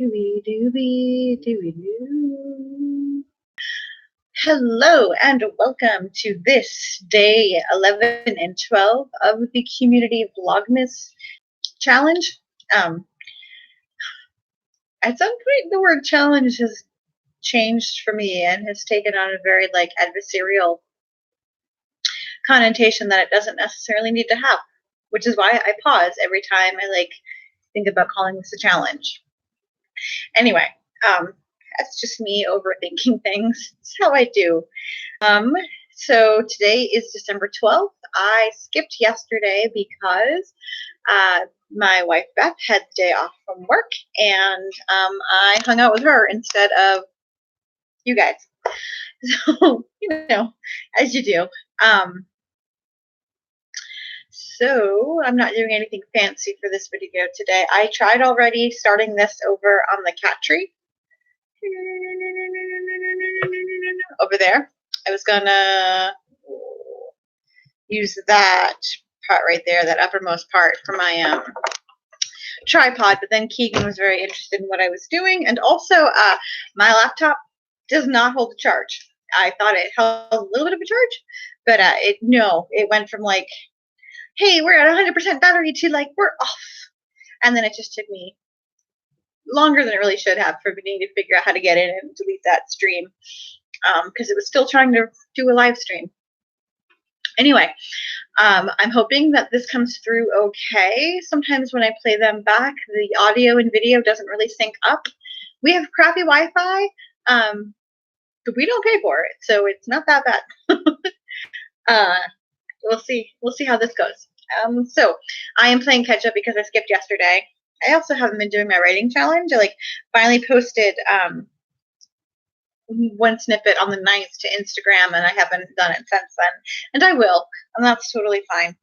Doo-wee-doo-wee-doo-wee-doo. Hello and welcome to this day 11 and 12 of the Community Vlogmas Challenge. At some point, the word challenge has changed for me and has taken on a very adversarial connotation that it doesn't necessarily need to have, which is why I pause every time I think about calling this a challenge. Anyway, that's just me overthinking things. It's how I do. So today is December 12th. I skipped yesterday because my wife Beth had the day off from work, and I hung out with her instead of you guys. So, as you do. So I'm not doing anything fancy for this video today. I tried already starting this over on the cat tree. Over there. I was gonna use that part right there, that uppermost part, for my tripod, but then Keegan was very interested in what I was doing, and also my laptop does not hold a charge. I thought it held a little bit of a charge, but it went from hey, we're at 100% battery to we're off, and then it just took me longer than it really should have for me to figure out how to get in and delete that stream, because it was still trying to do a live stream. Anyway, I'm hoping that this comes through okay. Sometimes when I play them back, the audio and video doesn't really sync up. We have crappy Wi-Fi, but we don't pay for it, so it's not that bad. We'll see how this goes. So I am playing catch up because I skipped yesterday. I also haven't been doing my writing challenge. I finally posted one snippet on the 9th to Instagram, and I haven't done it since then, and I will, and that's totally fine.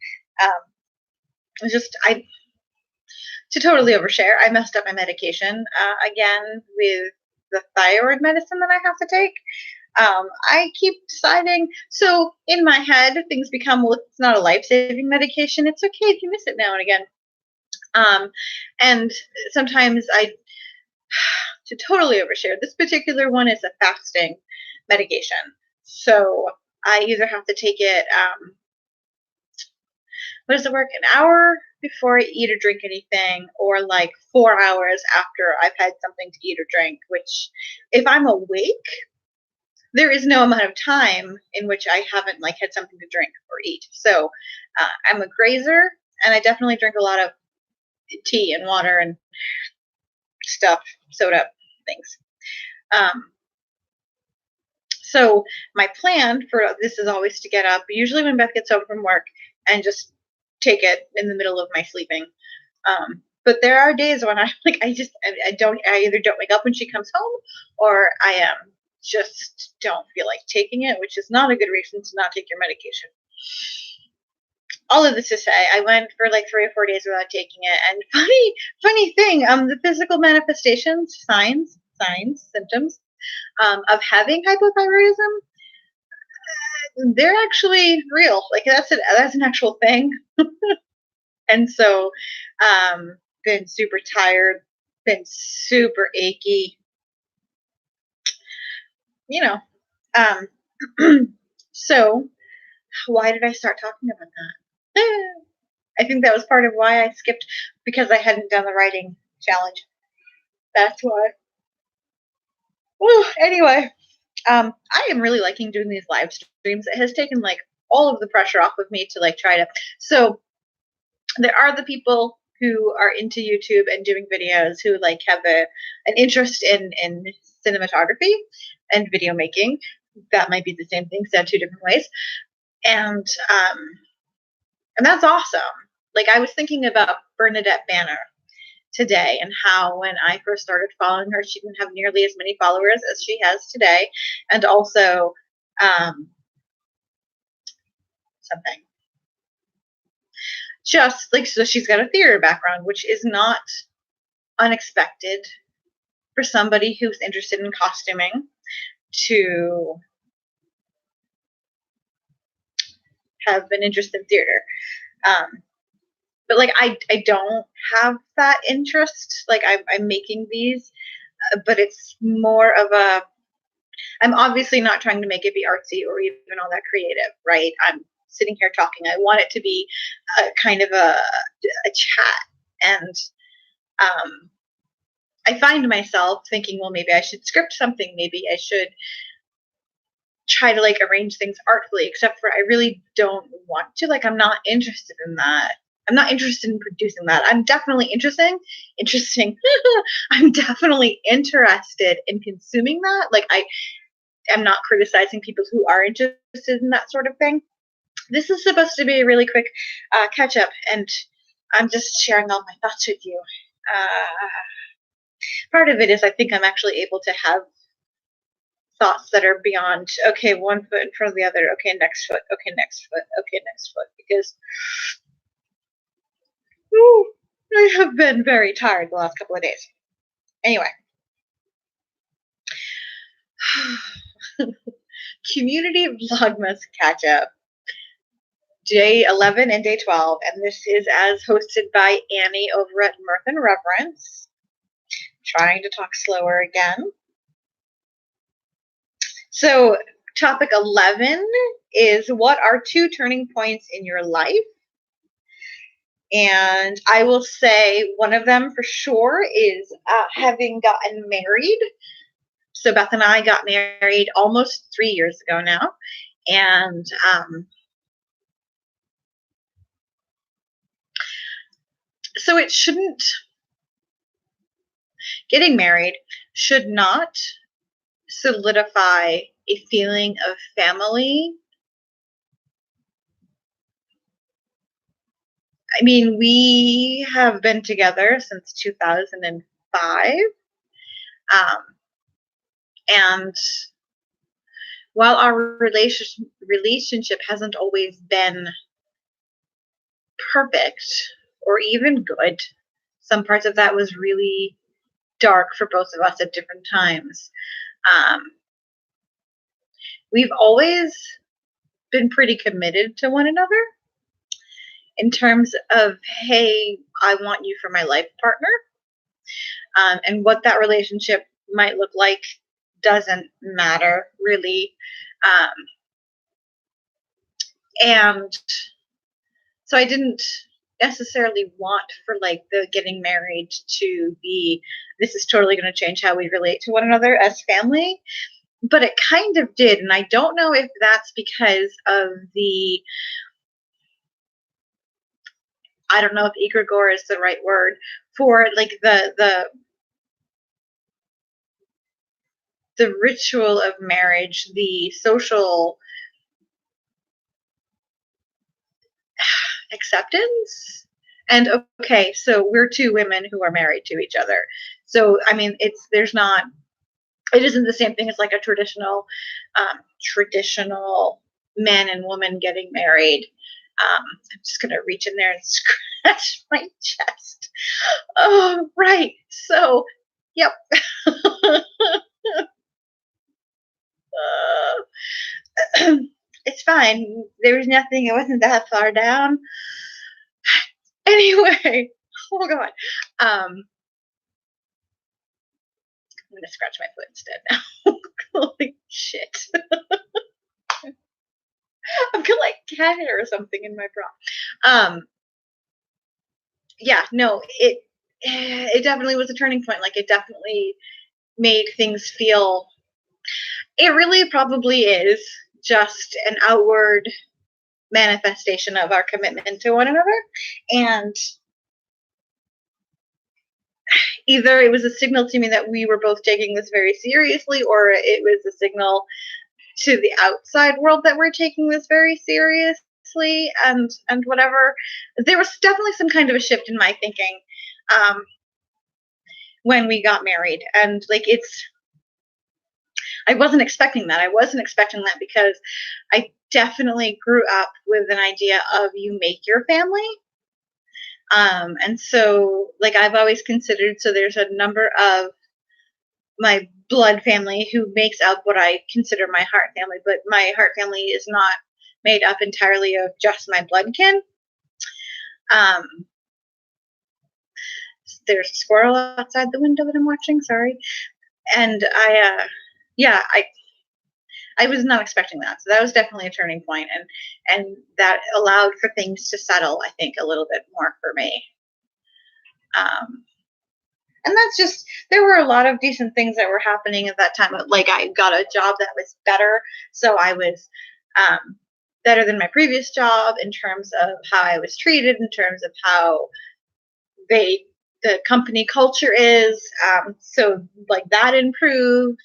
To totally overshare, I messed up my medication again with the thyroid medicine that I have to take. I keep deciding, so in my head things become, well, it's not a life-saving medication, it's okay if you miss it now and again. And sometimes to totally overshare, this particular one is a fasting medication. So I either have to take it, what does it work, an hour before I eat or drink anything, or 4 hours after I've had something to eat or drink, which if I'm awake, there is no amount of time in which I haven't had something to drink or eat. So I'm a grazer, and I definitely drink a lot of tea and water and stuff, soda things. So my plan for this is always to get up, usually when Beth gets home from work, and just take it in the middle of my sleeping. But there are days when I either don't wake up when she comes home, or I just don't feel like taking it, which is not a good reason to not take your medication. All of this to say, I went for 3 or 4 days without taking it, and funny thing, the physical manifestations, signs, symptoms of having hypothyroidism, they're actually real. That's an actual thing. And so, been super tired, been super achy. So why did I start talking about that? I think that was part of why I skipped, because I hadn't done the writing challenge. That's why. Anyway, I am really liking doing these live streams. It has taken all of the pressure off of me to try to. So there are the people who are into YouTube and doing videos who have an interest in cinematography and video making. That might be the same thing said 2 different ways, and that's awesome. I was thinking about Bernadette Banner today, and how when I first started following her, she didn't have nearly as many followers as she has today, and also something. Just so she's got a theater background, which is not unexpected for somebody who's interested in costuming to have been interested in theater. but like I don't have that interest. Like I'm making these, but it's more of a, I'm obviously not trying to make it be artsy or even all that creative, right? I'm sitting here talking. I want it to be a kind of a chat. And I find myself thinking, well, maybe I should script something. Maybe I should try to like arrange things artfully, except for I really don't want to. Like, I'm not interested in that. I'm not interested in producing that. I'm definitely interesting. I'm definitely interested in consuming that. Like, I am not criticizing people who are interested in that sort of thing. This is supposed to be a really quick catch up, and I'm just sharing all my thoughts with you. Part of it is I think I'm actually able to have thoughts that are beyond, okay, one foot in front of the other, okay, next foot, okay, next foot, okay, next foot, because I have been very tired the last couple of days. Anyway. Community Vlogmas catch up. Day 11 and day 12, and this is as hosted by Annie over at Mirth and Reverence. Trying to talk slower again. So, topic 11 is, what are 2 turning points in your life? And I will say one of them for sure is having gotten married. So Beth and I got married almost 3 years ago now. And so it shouldn't, getting married should not solidify a feeling of family. I mean, we have been together since 2005. And while our relationship hasn't always been perfect or even good, some parts of that was really dark for both of us at different times. We've always been pretty committed to one another in terms of, hey, I want you for my life partner. And what that relationship might look like doesn't matter really. And so I didn't necessarily want for like the getting married to be, this is totally going to change how we relate to one another as family. But it kind of did. And I don't know if that's because of the, I don't know if egregore is the right word for like the ritual of marriage, the social acceptance. And okay, so we're 2 women who are married to each other. So I mean, it isn't the same thing as like a traditional man and woman getting married. I'm just gonna reach in there and scratch my chest. Oh, right. So, yep. It's fine. There was nothing. It wasn't that far down. Anyway, oh god. I'm gonna scratch my foot instead now. Holy shit. I've got like cat hair or something in my bra. Yeah, no, it definitely was a turning point. Like, it definitely made things feel, it really probably is just an outward manifestation of our commitment to one another. And either it was a signal to me that we were both taking this very seriously, or it was a signal to the outside world that we're taking this very seriously, and whatever. There was definitely some kind of a shift in my thinking when we got married. And like, I wasn't expecting that. I wasn't expecting that because I definitely grew up with an idea of you make your family. And so like, I've always considered, so there's a number of my blood family who makes up what I consider my heart family, but my heart family is not made up entirely of just my blood kin. there's a squirrel outside the window that I'm watching. Sorry. And I was not expecting that. So that was definitely a turning point, and that allowed for things to settle, I think, a little bit more for me. And that's just, there were a lot of decent things that were happening at that time. Like, I got a job that was better. So I was better than my previous job in terms of how I was treated, in terms of how the company culture is. So like that improved.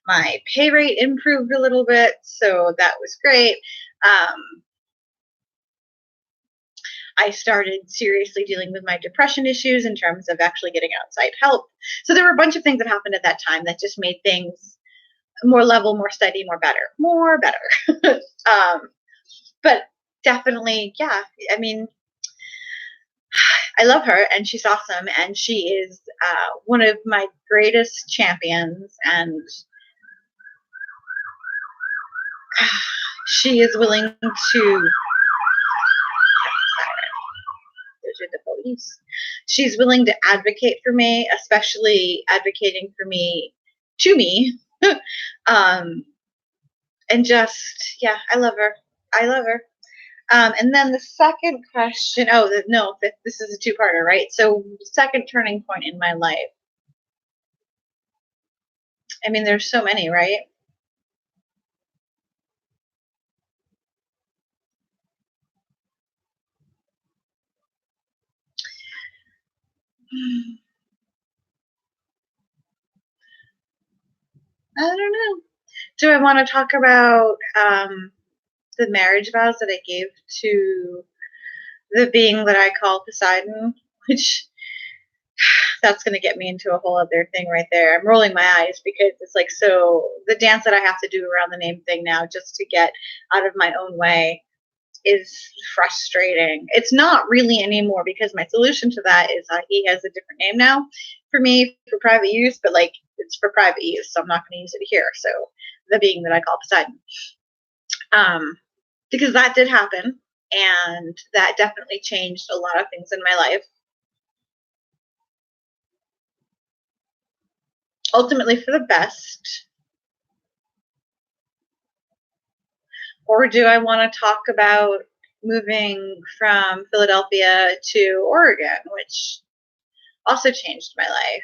My pay rate improved a little bit. So that was great. I started seriously dealing with my depression issues in terms of actually getting outside help. So there were a bunch of things that happened at that time that just made things more level, more steady, more better. But definitely, yeah, I mean, I love her, and she's awesome, and she is one of my greatest champions, and she is willing to, the police, she's willing to advocate for me, especially advocating for me to me. And just, yeah, I love her. And then the second question, this is a two-parter, right? So second turning point in my life. I mean, there's so many, right? I don't know. Do I want to talk about the marriage vows that I gave to the being that I call Poseidon? Which, that's going to get me into a whole other thing right there. I'm rolling my eyes because it's like, so the dance that I have to do around the name thing now just to get out of my own way is frustrating. It's not really anymore, because my solution to that is he has a different name now for me for private use, but like, it's for private use, so I'm not going to use it here. So the being that I call Poseidon, because that did happen, and that definitely changed a lot of things in my life. Ultimately for the best. Or do I want to talk about moving from Philadelphia to Oregon, which also changed my life?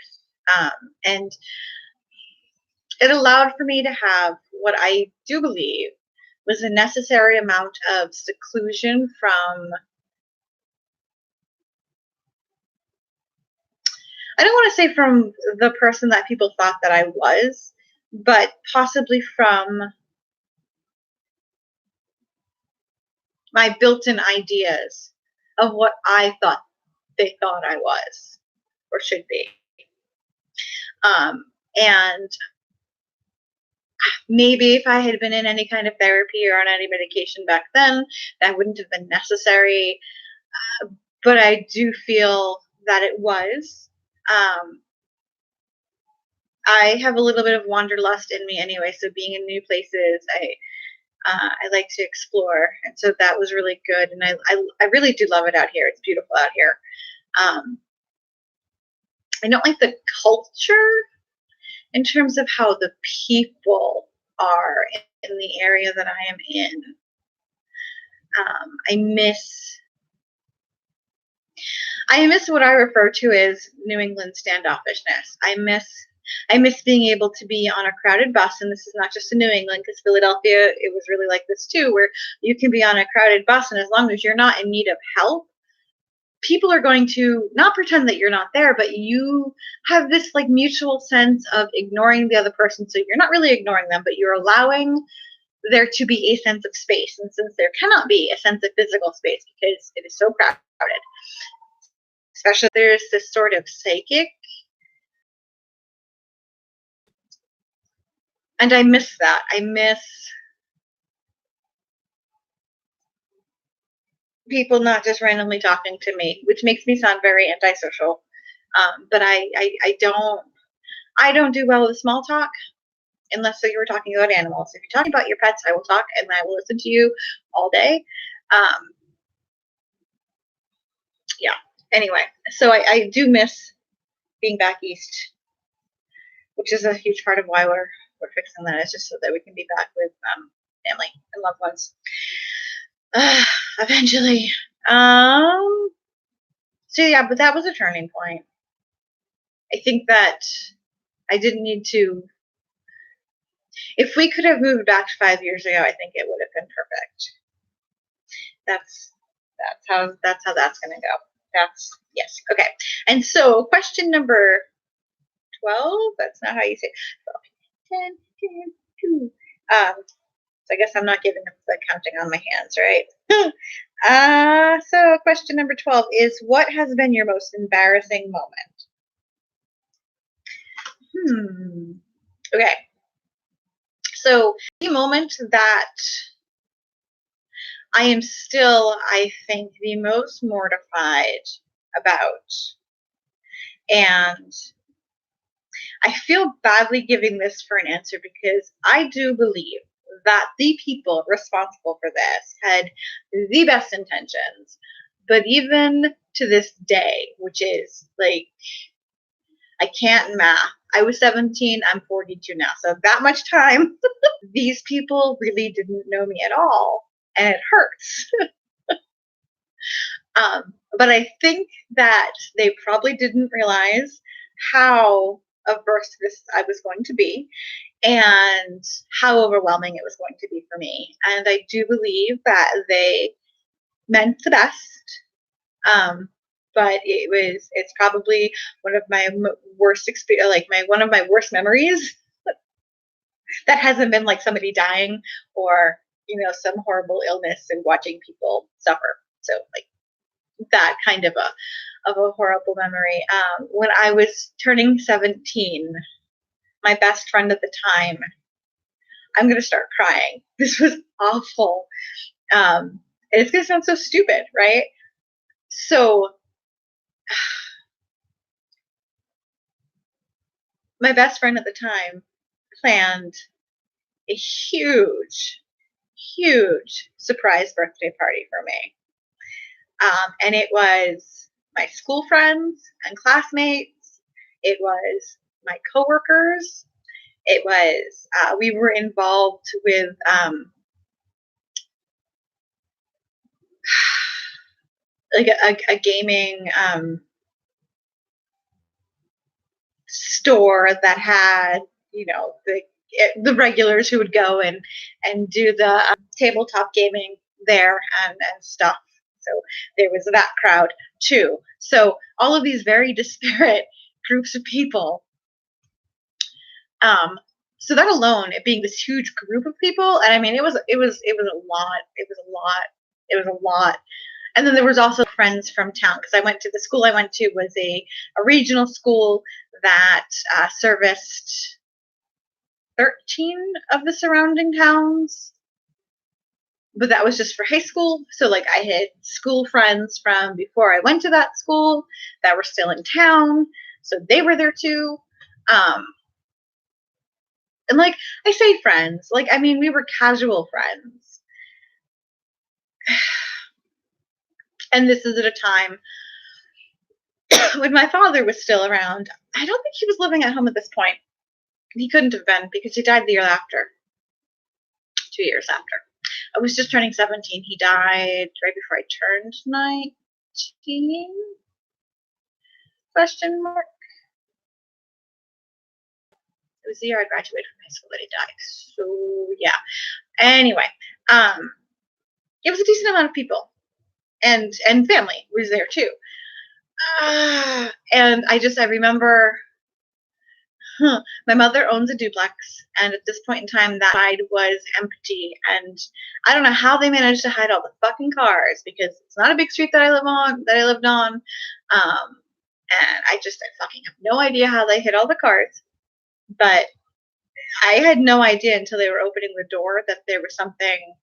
And it allowed for me to have what I do believe was a necessary amount of seclusion from, I don't want to say from the person that people thought that I was, but possibly from my built-in ideas of what I thought they thought I was or should be. And maybe if I had been in any kind of therapy or on any medication back then, that wouldn't have been necessary. But I do feel that it was. I have a little bit of wanderlust in me anyway, so being in new places, I like to explore, and so that was really good. And I really do love it out here. It's beautiful out here. I don't like the culture in terms of how the people are in the area that I am in. I miss what I refer to as New England standoffishness. I miss being able to be on a crowded bus, and this is not just in New England, because Philadelphia, it was really like this too, where you can be on a crowded bus, and as long as you're not in need of help, people are going to not pretend that you're not there, but you have this like mutual sense of ignoring the other person. So you're not really ignoring them, but you're allowing there to be a sense of space. And since there cannot be a sense of physical space because it is so crowded, especially there's this sort of psychic, and I miss that. I miss people not just randomly talking to me, which makes me sound very antisocial. But I don't do well with small talk unless you were talking about animals. If you're talking about your pets, I will talk and I will listen to you all day. Yeah. Anyway, so I do miss being back east, which is a huge part of why we're fixing that. It's just so that we can be back with family and loved ones eventually. So yeah, but that was a turning point. I think that I didn't need to. If we could have moved back 5 years ago, I think it would have been perfect. That's how that's gonna go. That's yes. Okay. And so question number 12. That's not how you say it. 12, 10, 10, 2. So I guess I'm not giving the counting on my hands, right? So question number 12 is, what has been your most embarrassing moment? Okay. So the moment that I am still, I think, the most mortified about, and I feel badly giving this for an answer because I do believe that the people responsible for this had the best intentions. But even to this day, which is like, I can't math. I was 17, I'm 42 now. So that much time, these people really didn't know me at all. And it hurts. But I think that they probably didn't realize how averse to this I was going to be and how overwhelming it was going to be for me. And I do believe that they meant the best. But it's probably one of my worst experience, like one of my worst memories that hasn't been like somebody dying or, some horrible illness and watching people suffer. So like that kind of a horrible memory. When I was turning 17, my best friend at the time, I'm going to start crying. This was awful. And it's going to sound so stupid, right? So my best friend at the time planned a huge surprise birthday party for me. And it was my school friends and classmates. It was my coworkers. It was, we were involved with like a gaming store that had, the regulars who would go and do the tabletop gaming there and stuff. So there was that crowd too. So all of these very disparate groups of people. So that alone, it being this huge group of people, and I mean, it was a lot. It was a lot. And then there was also friends from town, because the school I went to was a regional school that serviced 13 of the surrounding towns. But that was just for high school. So like I had school friends from before I went to that school that were still in town. So they were there too. And like I say friends, like, I mean, we were casual friends. And this is at a time when my father was still around. I don't think he was living at home at this point. He couldn't have been, because he died the year after. 2 years after. I was just turning 17. He died right before I turned 19? Question mark. It was the year I graduated from high school that he died. So yeah. Anyway, it was a decent amount of people, and family was there too. And I remember, my mother owns a duplex, and at this point in time, that side was empty. And I don't know how they managed to hide all the fucking cars, because it's not a big street that I lived on. And I fucking have no idea how they hid all the cars. But I had no idea until they were opening the door that there was something.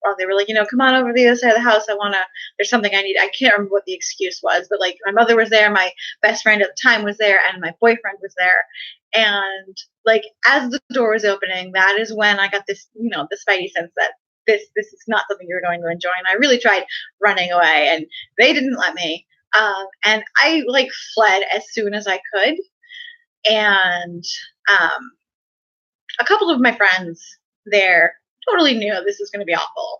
Well, they were like, come on over to the other side of the house. There's something I need. I can't remember what the excuse was, but like my mother was there, my best friend at the time was there, and my boyfriend was there. And like, as the door was opening, that is when I got this, the spidey sense that this is not something you're going to enjoy. And I really tried running away, and they didn't let me. And I like fled as soon as I could. And a couple of my friends there totally knew this was going to be awful.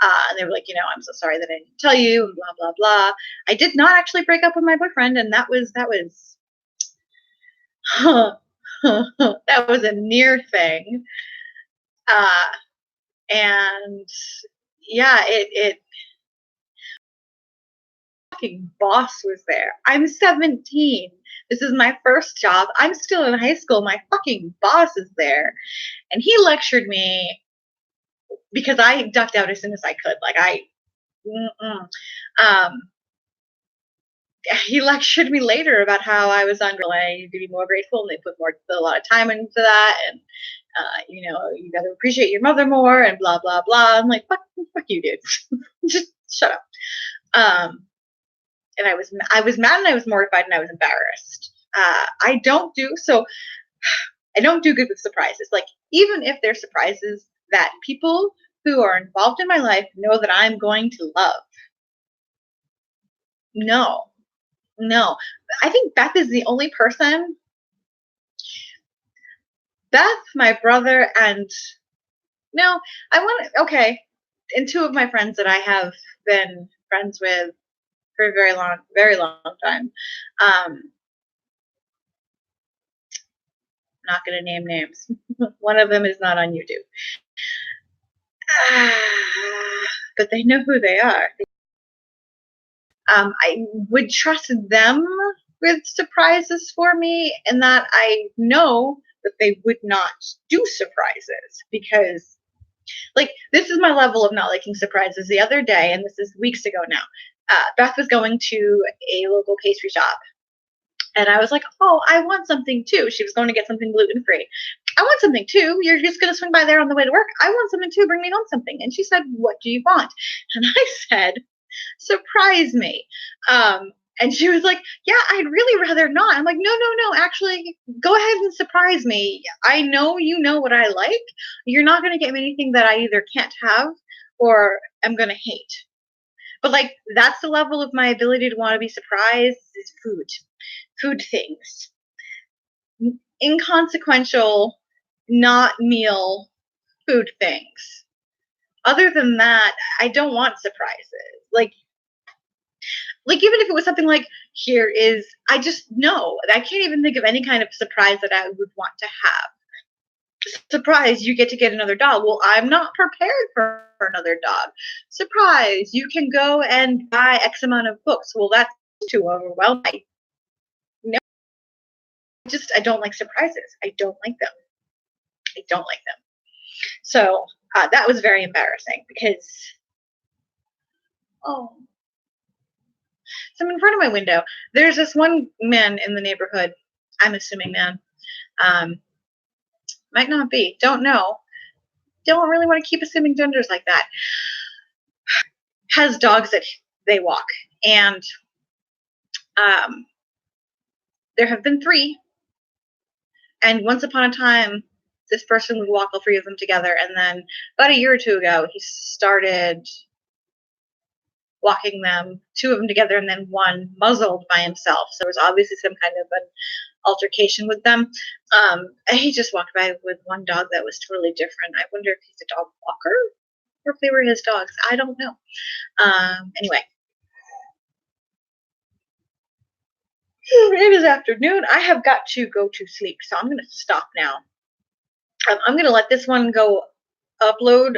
And they were like, I'm so sorry that I didn't tell you, and blah, blah, blah. I did not actually break up with my boyfriend, and that was that was a near thing. And yeah, it fucking boss was there. I'm 17. This is my first job. I'm still in high school. My fucking boss is there. And he lectured me because I ducked out as soon as I could. He lectured me later about how I was I need to be more grateful, and they put a lot of time into that, and you got to appreciate your mother more, and blah blah blah. I'm like, fuck you, dude. Just shut up. And I was mad, and I was mortified, and I was embarrassed. I don't do good with surprises. Like, even if they're surprises that people who are involved in my life know that I'm going to love. No. I think Beth is the only person. Beth, my brother, and and two of my friends that I have been friends with for a very long time. Not going to name names. One of them is not on YouTube. But they know who they are. I would trust them with surprises for me, and that I know that they would not do surprises, because this is my level of not liking surprises. The other day, and this is weeks ago now, Beth was going to a local pastry shop, and I was like, oh, I want something too. She was going to get something gluten-free. I want something too. You're just going to swing by there on the way to work. I want something too. Bring me home something. And she said, what do you want? And I said, surprise me. And she was like, yeah, I'd really rather not. I'm like, no, actually, go ahead and surprise me. I know you know what I like. You're not going to get me anything that I either can't have or am going to hate. But that's the level of my ability to want to be surprised, is food things. Inconsequential, not meal food things. Other than that, I don't want surprises. Even if it was something like, I just know. I can't even think of any kind of surprise that I would want to have. Surprise, you get to get another dog. Well, I'm not prepared for another dog. Surprise, you can go and buy X amount of books. Well, that's too overwhelming. No, I don't like surprises. I don't like them. So that was very embarrassing, because, so I'm in front of my window. There's this one man in the neighborhood. I'm assuming man. Might not be. Don't know. Don't really want to keep assuming genders like that. Has dogs that they walk. And there have been 3. And once upon a time, this person would walk all 3 of them together. And then about a year or 2 ago, he started walking 2 of them together, and then one muzzled by himself. So there was obviously some kind of an altercation with them. He just walked by with one dog that was totally different. I wonder if he's a dog walker or if they were his dogs. I don't know. Anyway. It is afternoon. I have got to go to sleep, so I'm going to stop now. I'm going to let this one go upload,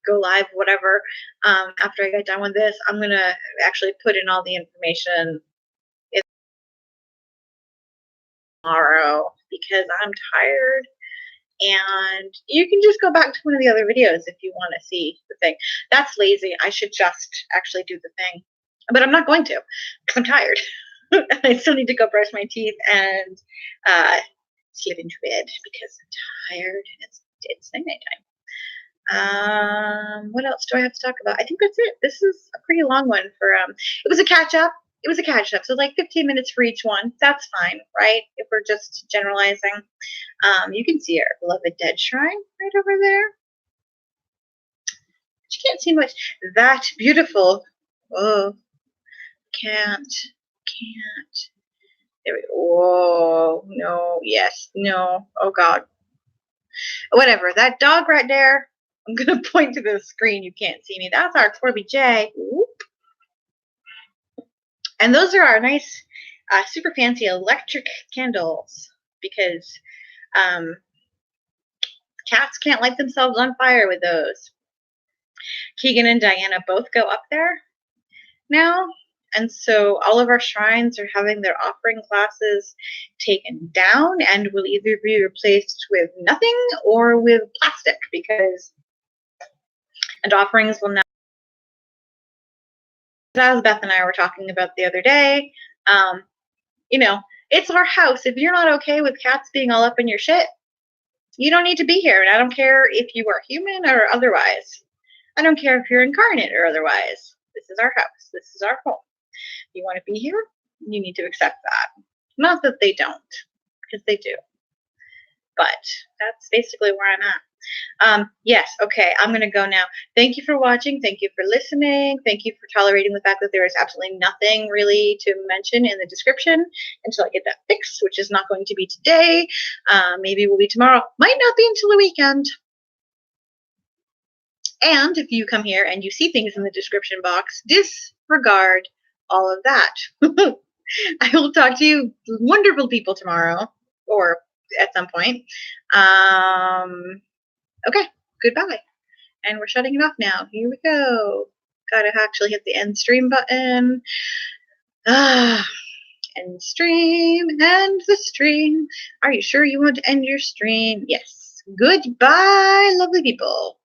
go live, whatever. After I get done with this, I'm going to actually put in all the information tomorrow, because I'm tired. And you can just go back to one of the other videos if you want to see the thing. That's lazy. I should just actually do the thing. But I'm not going to, because I'm tired. I still need to go brush my teeth and slip into bed, because I'm tired. It's night time. What else do I have to talk about? I think that's it. This is a pretty long one for it was a catch up. So 15 minutes for each one. That's fine, right? If we're just generalizing. You can see our beloved dead shrine right over there. But you can't see much. That beautiful. Oh, can't. There we go. Whoa, no, yes, no, oh God. Whatever, that dog right there, I'm going to point to the screen. You can't see me. That's our Corby J. Whoop. And those are our nice, super fancy electric candles because cats can't light themselves on fire with those. Keegan and Diana both go up there now. And so all of our shrines are having their offering classes taken down and will either be replaced with nothing or with plastic and offerings will now, as Beth and I were talking about the other day, you know, it's our house. If you're not okay with cats being all up in your shit, you don't need to be here. And I don't care if you are human or otherwise. I don't care if you're incarnate or otherwise. This is our house. This is our home. If you want to be here, you need to accept that. Not that they don't, because they do. But that's basically where I'm at. Yes, okay, I'm going to go now. Thank you for watching. Thank you for listening. Thank you for tolerating the fact that there is absolutely nothing really to mention in the description until I get that fixed, which is not going to be today. Maybe it will be tomorrow. Might not be until the weekend. And if you come here and you see things in the description box, disregard all of that. I will talk to you wonderful people tomorrow or at some point. Okay, goodbye. And we're shutting it off now. Here we go. Gotta actually hit the end stream button. End stream, end the stream. Are you sure you want to end your stream? Yes. Goodbye, lovely people.